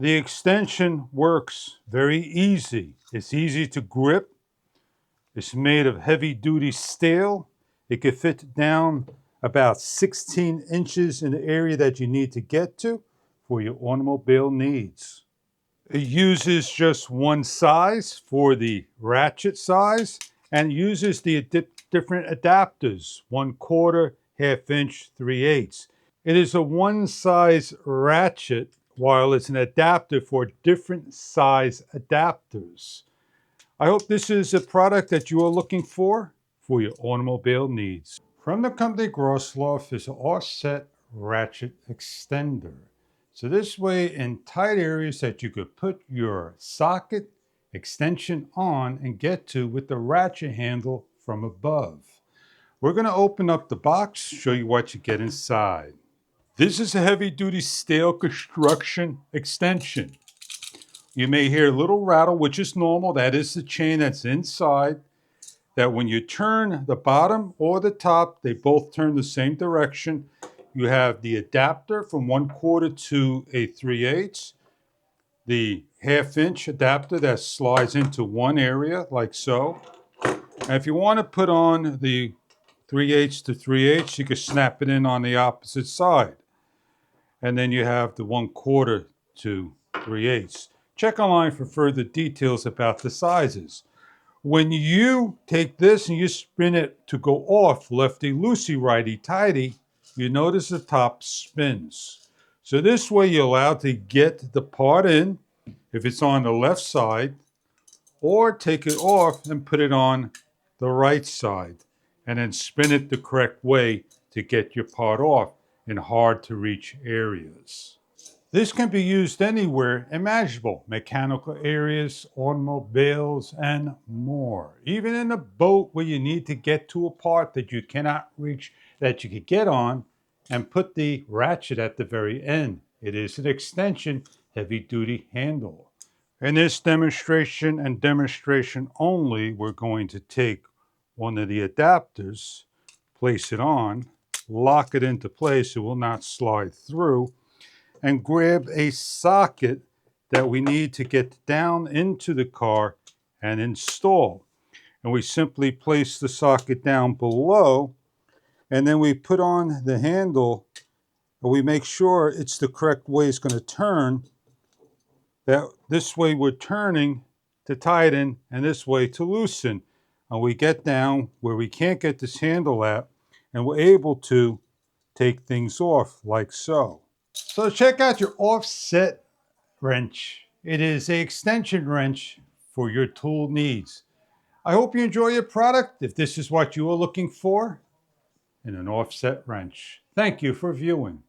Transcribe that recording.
The extension works very easy. It's easy to grip. It's made of heavy duty steel. It can fit down about 16 inches in the area that you need to get to for your automobile needs. It uses just one size for the ratchet size and uses the different adapters, 1/4, 1/2 inch, 3/8. It is a one size ratchet while it's an adapter for different size adapters. I hope this is a product that you are looking for your automobile needs. From the company Gocelufe is an offset ratchet extender. So this way in tight areas that you could put your socket extension on and get to with the ratchet handle from above. We're going to open up the box, show you what you get inside. This is a heavy duty steel construction extension. You may hear a little rattle, which is normal. That is the chain that's inside. That when you turn the bottom or the top, they both turn the same direction. You have the adapter from 1/4 to a 3/8, the 1/2 inch adapter that slides into one area like so. And if you want to put on the 3/8 to 3/8, you can snap it in on the opposite side. And then you have the 1/4 to 3/8. Check online for further details about the sizes. When you take this and you spin it to go off, lefty-loosey, righty-tighty, you notice the top spins. So this way you're allowed to get the part in if it's on the left side, or take it off and put it on the right side, and then spin it the correct way to get your part off in hard to reach areas. This can be used anywhere imaginable, mechanical areas, automobiles, and more. Even in a boat where you need to get to a part that you cannot reach, that you could get on, and put the ratchet at the very end. It is an extension, heavy-duty handle. In this demonstration and demonstration only, we're going to take one of the adapters, place it on, lock it into place, it will not slide through, and grab a socket that we need to get down into the car and install. And we simply place the socket down below, and then we put on the handle, and we make sure it's the correct way it's going to turn. That this way we're turning to tighten and this way to loosen. And we get down where we can't get this handle at, and we're able to take things off like so. So check out your offset wrench. It is an extension wrench for your tool needs. I hope you enjoy your product if this is what you are looking for in an offset wrench. Thank you for viewing.